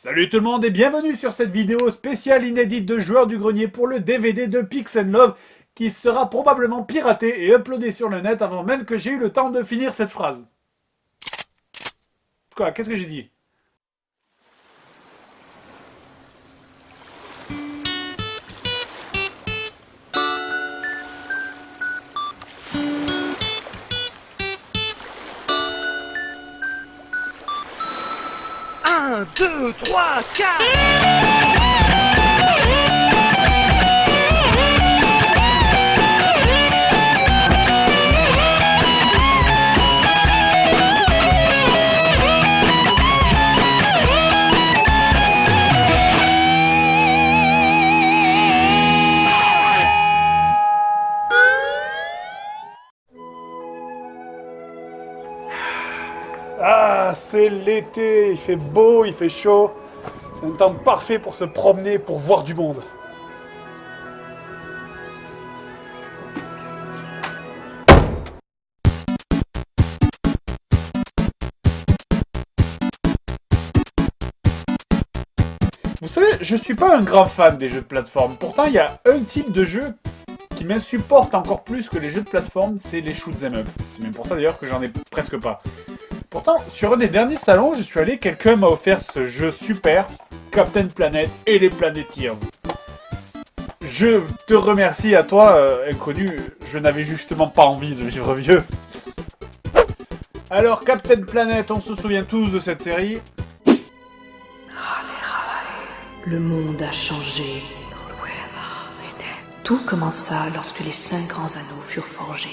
Salut tout le monde et bienvenue sur cette vidéo spéciale inédite de Joueurs du Grenier pour le DVD de Pix & Love qui sera probablement piraté et uploadé sur le net avant même que j'ai eu le temps de finir cette phrase. Quoi? Qu'est-ce que j'ai dit? Un, deux, trois, quatre. Ah, c'est l'été, il fait beau, il fait chaud. C'est un temps parfait pour se promener, pour voir du monde. Vous savez, je suis pas un grand fan des jeux de plateforme. Pourtant, il y a un type de jeu qui m'insupporte encore plus que les jeux de plateforme, c'est les shoot'em up. C'est même pour ça d'ailleurs que j'en ai presque pas. Pourtant, sur un des derniers salons, je suis allé, quelqu'un m'a offert ce jeu super, Captain Planet et les Planeteers. Je te remercie à toi, inconnu, je n'avais justement pas envie de vivre vieux. Alors, Captain Planet, on se souvient tous de cette série. Le monde a changé. Tout commença lorsque les 5 grands anneaux furent forgés.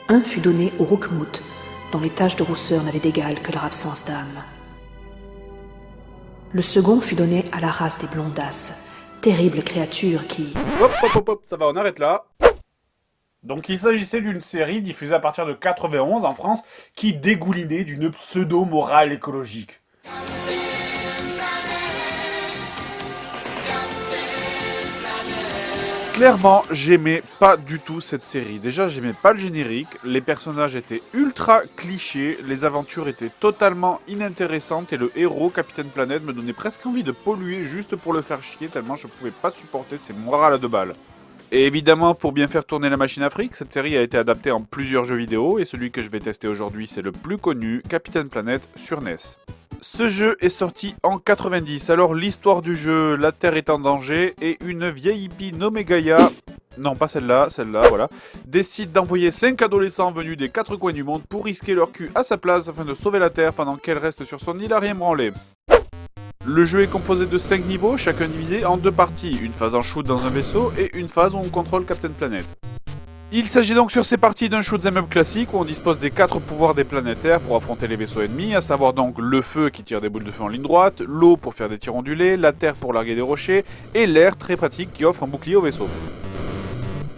Un fut donné aux Roukmout, dont les taches de rousseur n'avaient d'égal que leur absence d'âme. Le second fut donné à la race des Blondasses, terrible créature qui... Hop, hop, hop, hop, ça va, on arrête là. Donc il s'agissait d'une série diffusée à partir de 91 en France qui dégoulinait d'une pseudo-morale écologique. Clairement, j'aimais pas du tout cette série. Déjà, j'aimais pas le générique, les personnages étaient ultra clichés, les aventures étaient totalement inintéressantes et le héros, Capitaine Planet, me donnait presque envie de polluer juste pour le faire chier tellement je pouvais pas supporter ses morales à 2 balles. Et évidemment, pour bien faire tourner la machine à fric, cette série a été adaptée en plusieurs jeux vidéo et celui que je vais tester aujourd'hui, c'est le plus connu, Capitaine Planet sur NES. Ce jeu est sorti en 90, alors l'histoire du jeu, la Terre est en danger, et une vieille hippie nommée Gaïa, non pas celle-là, voilà, décide d'envoyer 5 adolescents venus des 4 coins du monde pour risquer leur cul à sa place afin de sauver la Terre pendant qu'elle reste sur son île à rien branler. Le jeu est composé de 5 niveaux, chacun divisé en 2 parties, une phase en shoot dans un vaisseau et une phase où on contrôle Captain Planet. Il s'agit donc sur ces parties d'un shoot'em up classique où on dispose des 4 pouvoirs des planétaires pour affronter les vaisseaux ennemis, à savoir donc le feu qui tire des boules de feu en ligne droite, l'eau pour faire des tirs ondulés, la terre pour larguer des rochers, et l'air très pratique qui offre un bouclier au vaisseau.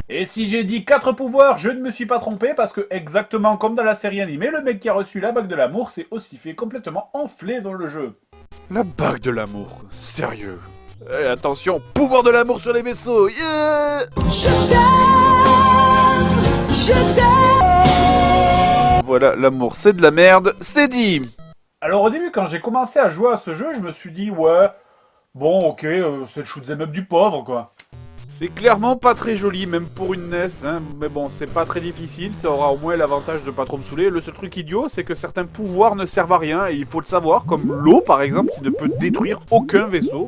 Et si j'ai dit 4 pouvoirs, je ne me suis pas trompé parce que exactement comme dans la série animée, le mec qui a reçu la bague de l'amour s'est aussi fait complètement enfler dans le jeu. La bague de l'amour, sérieux. Et attention, pouvoir de l'amour sur les vaisseaux, yeah! Voilà, l'amour c'est de la merde, c'est dit. Alors au début, quand j'ai commencé à jouer à ce jeu, je me suis dit, ouais, bon ok, c'est le shoot'em up du pauvre quoi. C'est clairement pas très joli, même pour une NES, hein, mais bon, c'est pas très difficile, ça aura au moins l'avantage de pas trop me saouler. Le seul truc idiot, c'est que certains pouvoirs ne servent à rien, et il faut le savoir, comme l'eau par exemple, qui ne peut détruire aucun vaisseau.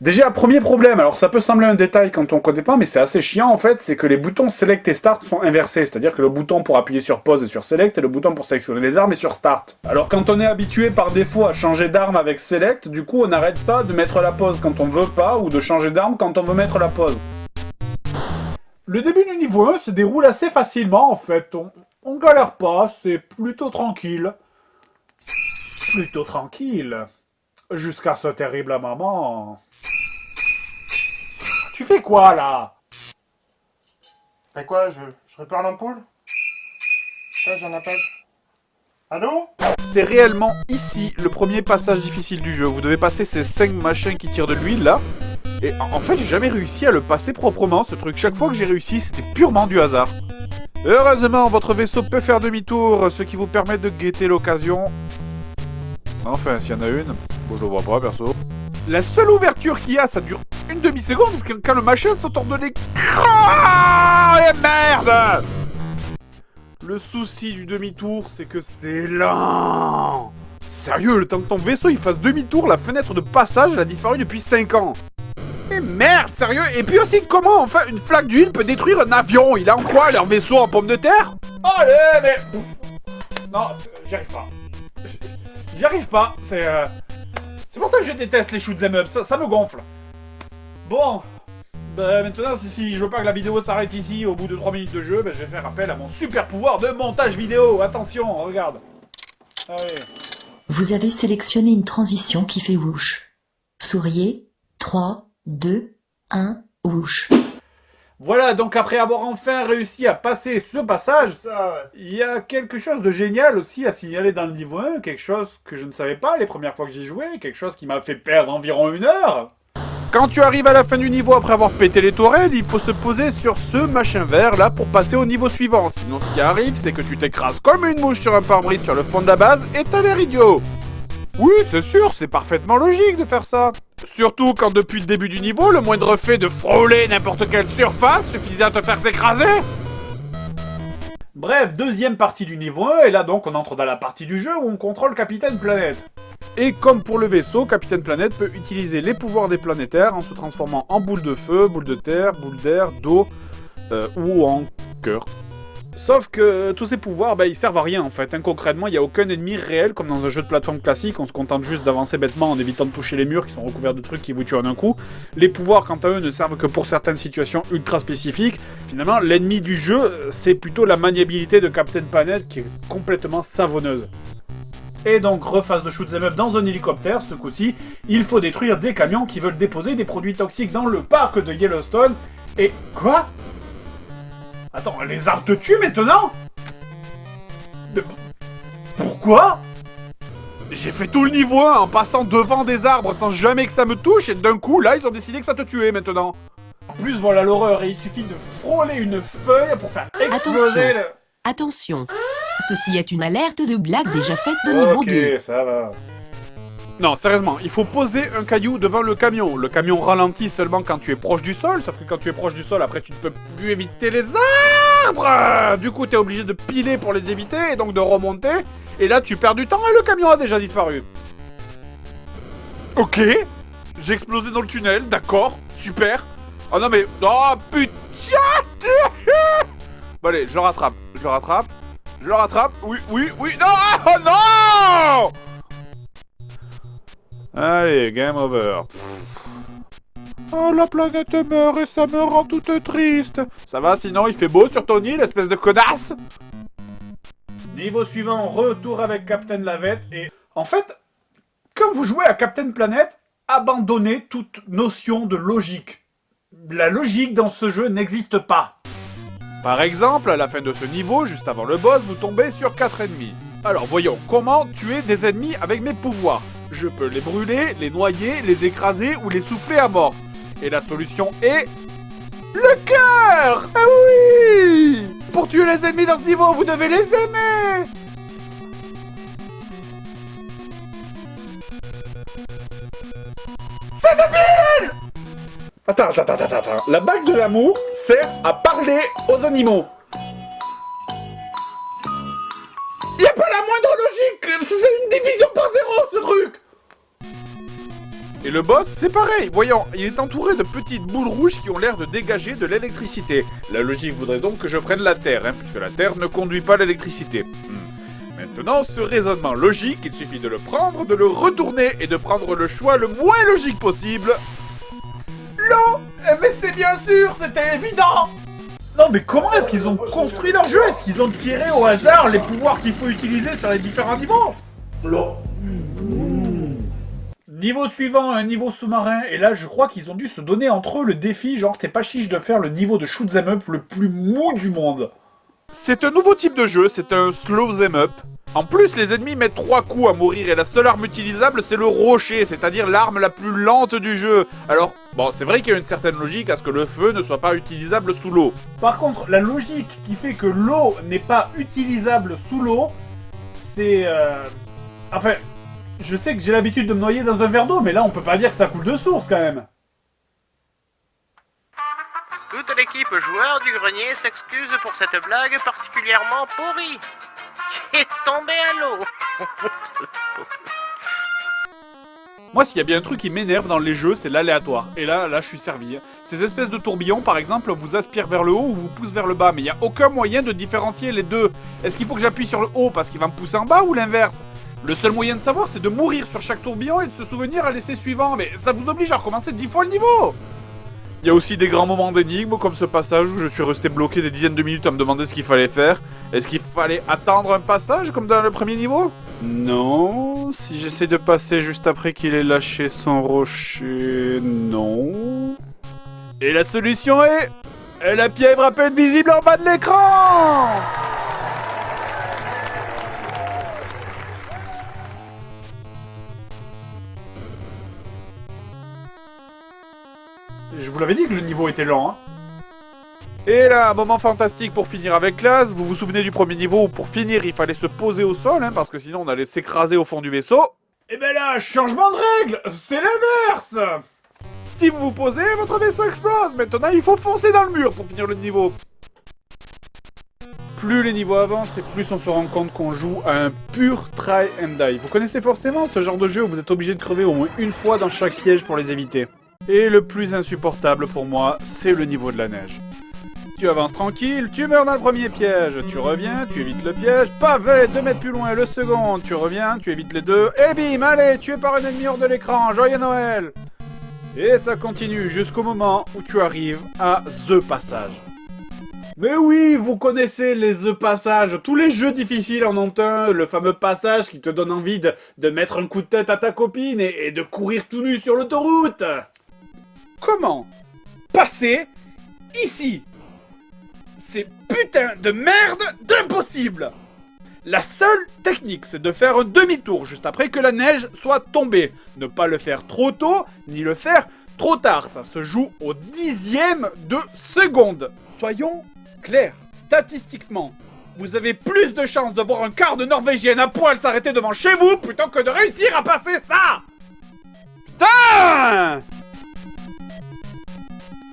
Déjà, premier problème, alors ça peut sembler un détail quand on connaît pas, mais c'est assez chiant en fait, c'est que les boutons Select et Start sont inversés, c'est-à-dire que le bouton pour appuyer sur Pause est sur Select et le bouton pour sélectionner les armes est sur Start. Alors quand on est habitué par défaut à changer d'arme avec Select, du coup on n'arrête pas de mettre la pause quand on veut pas, ou de changer d'arme quand on veut mettre la pause. Le début du niveau 1 se déroule assez facilement en fait, on galère pas, c'est plutôt tranquille. Plutôt tranquille. Jusqu'à ce terrible moment... Tu fais quoi, là? Fais quoi, je répare l'ampoule? Putain, j'en appelle. Allô? C'est réellement ici le premier passage difficile du jeu. Vous devez passer ces 5 machins qui tirent de l'huile, là. Et en fait, j'ai jamais réussi à le passer proprement, ce truc. Chaque fois que j'ai réussi, c'était purement du hasard. Heureusement, votre vaisseau peut faire demi-tour, ce qui vous permet de guetter l'occasion. Enfin, s'il y en a une. Bon, je le vois pas, perso. La seule ouverture qu'il y a, ça dure une demi-seconde, parce que quand le machin s'autour de l'écran... Et merde! Le souci du demi-tour, c'est que c'est lent. Sérieux, le temps que ton vaisseau il fasse demi-tour, la fenêtre de passage, elle a disparu depuis 5 ans. Mais merde, sérieux. Et puis aussi, comment enfin une flaque d'huile peut détruire un avion? Il a en quoi, leur vaisseau en pomme de terre? Allez, mais... Non, j'y arrive pas. J'y arrive pas, c'est pour ça que je déteste les shoot'em up, ça me gonfle. Bon, bah maintenant, si je veux pas que la vidéo s'arrête ici au bout de 3 minutes de jeu, bah, je vais faire appel à mon super pouvoir de montage vidéo. Attention, regarde. Allez. Vous avez sélectionné une transition qui fait whoosh. Souriez. 3, 2, 1, whoosh. Voilà, donc après avoir enfin réussi à passer ce passage, il y a quelque chose de génial aussi à signaler dans le niveau 1, quelque chose que je ne savais pas les premières fois que j'y jouais, quelque chose qui m'a fait perdre environ 1 heure. Quand tu arrives à la fin du niveau après avoir pété les tourelles, il faut se poser sur ce machin vert là pour passer au niveau suivant. Sinon ce qui arrive, c'est que tu t'écrases comme une mouche sur un pare-brise sur le fond de la base et t'as l'air idiot. Oui, c'est sûr, c'est parfaitement logique de faire ça. Surtout quand depuis le début du niveau, le moindre fait de frôler n'importe quelle surface suffisait à te faire s'écraser. Bref, deuxième partie du niveau 1, et là donc on entre dans la partie du jeu où on contrôle Capitaine Planète. Et comme pour le vaisseau, Capitaine Planète peut utiliser les pouvoirs des planétaires en se transformant en boule de feu, boule de terre, boule d'air, d'eau ou en cœur. Sauf que tous ces pouvoirs, ils servent à rien en fait. Concrètement, il n'y a aucun ennemi réel comme dans un jeu de plateforme classique. On se contente juste d'avancer bêtement en évitant de toucher les murs qui sont recouverts de trucs qui vous tuent en un coup. Les pouvoirs, quant à eux, ne servent que pour certaines situations ultra spécifiques. Finalement, l'ennemi du jeu, c'est plutôt la maniabilité de Captain Planet qui est complètement savonneuse. Et donc, rephase de shoot'em up dans un hélicoptère, ce coup-ci, il faut détruire des camions qui veulent déposer des produits toxiques dans le parc de Yellowstone. Et... quoi ? Attends, les arbres te tuent maintenant? Mais pourquoi? J'ai fait tout le niveau 1 en passant devant des arbres sans jamais que ça me touche et d'un coup, là, ils ont décidé que ça te tuait maintenant. En plus, voilà l'horreur et il suffit de frôler une feuille pour faire exploser le... Attention, ceci est une alerte de blague déjà faite de niveau 2. Ok, ça va. Non, sérieusement, il faut poser un caillou devant le camion. Le camion ralentit seulement quand tu es proche du sol, sauf que quand tu es proche du sol, après tu ne peux plus éviter les arbres. Du coup, t'es obligé de piler pour les éviter et donc de remonter. Et là, tu perds du temps et le camion a déjà disparu. Ok, j'ai explosé dans le tunnel, d'accord, super. Oh non mais... oh putain. Bon allez, je le rattrape, oui, non, oh non. Allez, game over. Oh, la planète meurt et ça me rend toute triste. Ça va, sinon il fait beau sur ton île, espèce de connasse? Niveau suivant, retour avec Captain Lavette et... En fait, quand vous jouez à Captain Planet, abandonnez toute notion de logique. La logique dans ce jeu n'existe pas. Par exemple, à la fin de ce niveau, juste avant le boss, vous tombez sur 4 ennemis. Alors voyons, comment tuer des ennemis avec mes pouvoirs? Je peux les brûler, les noyer, les écraser ou les souffler à mort. Et la solution est... le cœur! Ah oui! Pour tuer les ennemis dans ce niveau, vous devez les aimer! C'est débile! Attends. La bague de l'amour sert à parler aux animaux. Y'a pas la moindre logique! C'est une division par 0 ce truc! Et le boss, c'est pareil. Voyons, il est entouré de petites boules rouges qui ont l'air de dégager de l'électricité. La logique voudrait donc que je prenne la Terre, puisque la Terre ne conduit pas l'électricité. Maintenant, ce raisonnement logique, il suffit de le prendre, de le retourner et de prendre le choix le moins logique possible. L'eau! Mais c'est bien sûr, c'était évident! Non mais comment est-ce qu'ils ont construit leur jeu? Est-ce qu'ils ont tiré au hasard les pouvoirs qu'il faut utiliser sur les différents niveaux? L'eau. Niveau suivant, un niveau sous-marin, et là je crois qu'ils ont dû se donner entre eux le défi, genre t'es pas chiche de faire le niveau de shoot'em up le plus mou du monde. C'est un nouveau type de jeu, c'est un slow them up. En plus, les ennemis mettent 3 coups à mourir et la seule arme utilisable, c'est le rocher, c'est-à-dire l'arme la plus lente du jeu. Alors, bon, c'est vrai qu'il y a une certaine logique à ce que le feu ne soit pas utilisable sous l'eau. Par contre, la logique qui fait que l'eau n'est pas utilisable sous l'eau, c'est... Enfin, je sais que j'ai l'habitude de me noyer dans un verre d'eau, mais là, on peut pas dire que ça coule de source, quand même. Toute l'équipe joueur du grenier s'excuse pour cette blague particulièrement pourrie qui est tombée à l'eau. Moi, s'il y a bien un truc qui m'énerve dans les jeux, c'est l'aléatoire. Et là, je suis servi. Ces espèces de tourbillons, par exemple, vous aspirent vers le haut ou vous poussent vers le bas. Mais il n'y a aucun moyen de différencier les deux. Est-ce qu'il faut que j'appuie sur le haut parce qu'il va me pousser en bas ou l'inverse? Le seul moyen de savoir, c'est de mourir sur chaque tourbillon et de se souvenir à l'essai suivant. Mais ça vous oblige à recommencer 10 fois le niveau. Il y a aussi des grands moments d'énigme, comme ce passage où je suis resté bloqué des dizaines de minutes à me demander ce qu'il fallait faire. Est-ce qu'il fallait attendre un passage, comme dans le premier niveau? Non. Si j'essaie de passer juste après qu'il ait lâché son rocher... Non. Et la solution est... la pieuvre à peine visible en bas de l'écran! Je vous l'avais dit que le niveau était lent, hein. Et là, un moment fantastique pour finir avec classe. Vous vous souvenez du premier niveau où pour finir, il fallait se poser au sol, hein, parce que sinon on allait s'écraser au fond du vaisseau. Et ben là, changement de règle, c'est l'inverse. Si vous vous posez, votre vaisseau explose. Maintenant, il faut foncer dans le mur pour finir le niveau. Plus les niveaux avancent et plus on se rend compte qu'on joue à un pur try and die. Vous connaissez forcément ce genre de jeu où vous êtes obligé de crever au moins une fois dans chaque piège pour les éviter. Et le plus insupportable pour moi, c'est le niveau de la neige. Tu avances tranquille, tu meurs dans le premier piège, tu reviens, tu évites le piège, pavé, 2 mètres plus loin, le second, tu reviens, tu évites les deux, et bim, allez, tué par un ennemi hors de l'écran, joyeux Noël! Et ça continue jusqu'au moment où tu arrives à The Passage. Mais oui, vous connaissez les The Passage, tous les jeux difficiles en ont un, le fameux passage qui te donne envie de mettre un coup de tête à ta copine et de courir tout nu sur l'autoroute. Comment passer ici? C'est putain de merde d'impossible! La seule technique, c'est de faire un demi-tour juste après que la neige soit tombée. Ne pas le faire trop tôt, ni le faire trop tard. Ça se joue au 10e de seconde. Soyons clairs, statistiquement, vous avez plus de chances de voir un quart de Norvégienne à poil s'arrêter devant chez vous plutôt que de réussir à passer ça! Putain!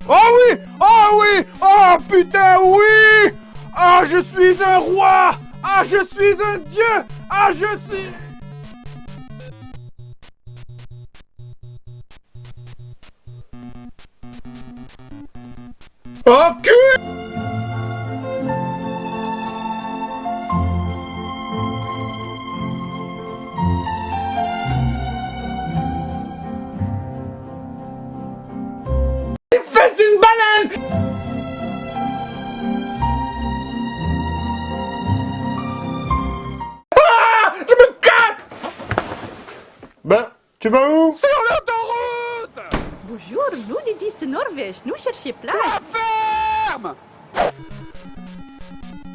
Oh oui! Oh oui! Oh putain oui! Ah, je suis un roi! Ah, je suis un dieu! Ah, je suis... Oh cul! Les fesses d'une baleine! Ben, tu vas où? Sur l'autoroute! Bonjour, nous nudistes Norvège, nous cherchons plage. La ferme!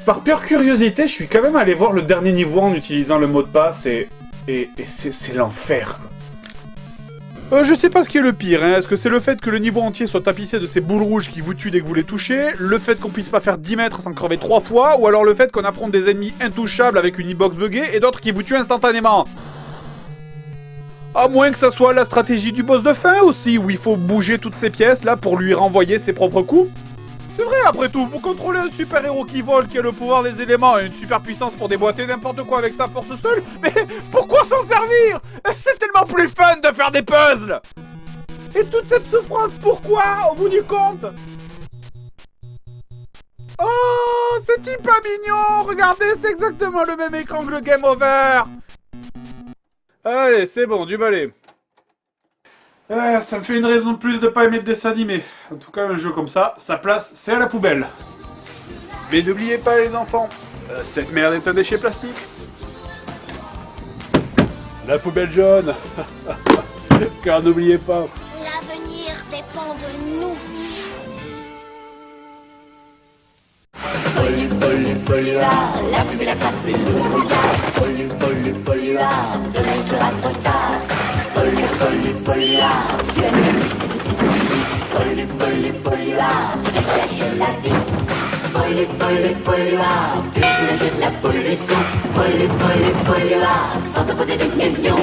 Par pure curiosité, je suis quand même allé voir le dernier niveau en utilisant le mot de passe et c'est l'enfer. Je sais pas ce qui est le pire, hein. Est-ce que c'est le fait que le niveau entier soit tapissé de ces boules rouges qui vous tuent dès que vous les touchez, le fait qu'on puisse pas faire 10 mètres sans crever 3 fois, ou alors le fait qu'on affronte des ennemis intouchables avec une e-box buggée et d'autres qui vous tuent instantanément? À moins que ça soit la stratégie du boss de fin aussi, où il faut bouger toutes ces pièces là pour lui renvoyer ses propres coups. C'est vrai après tout, vous contrôlez un super-héros qui vole, qui a le pouvoir des éléments et une super puissance pour déboîter n'importe quoi avec sa force seule, mais pourquoi s'en servir? C'est tellement plus fun de faire des puzzles! Et toute cette souffrance, pourquoi, au bout du compte? Oh, c'est hyper mignon! Regardez, c'est exactement le même écran que le Game Over! Allez, c'est bon, du balai. Ça me fait une raison de plus de pas aimer le dessin animé. En tout cas, un jeu comme ça, sa place, c'est à la poubelle. Mais n'oubliez pas les enfants, cette merde est un déchet plastique. La poubelle jaune. Car n'oubliez pas. L'avenir dépend de nous. polluard, la plume et la crasse et le brouillard. Polluard, demain il sera trop tard. Polluard, tu as mis polluard, tu sèches la vie. Polluard, tu imagines la pollution. Polluard, sans te poser de questions.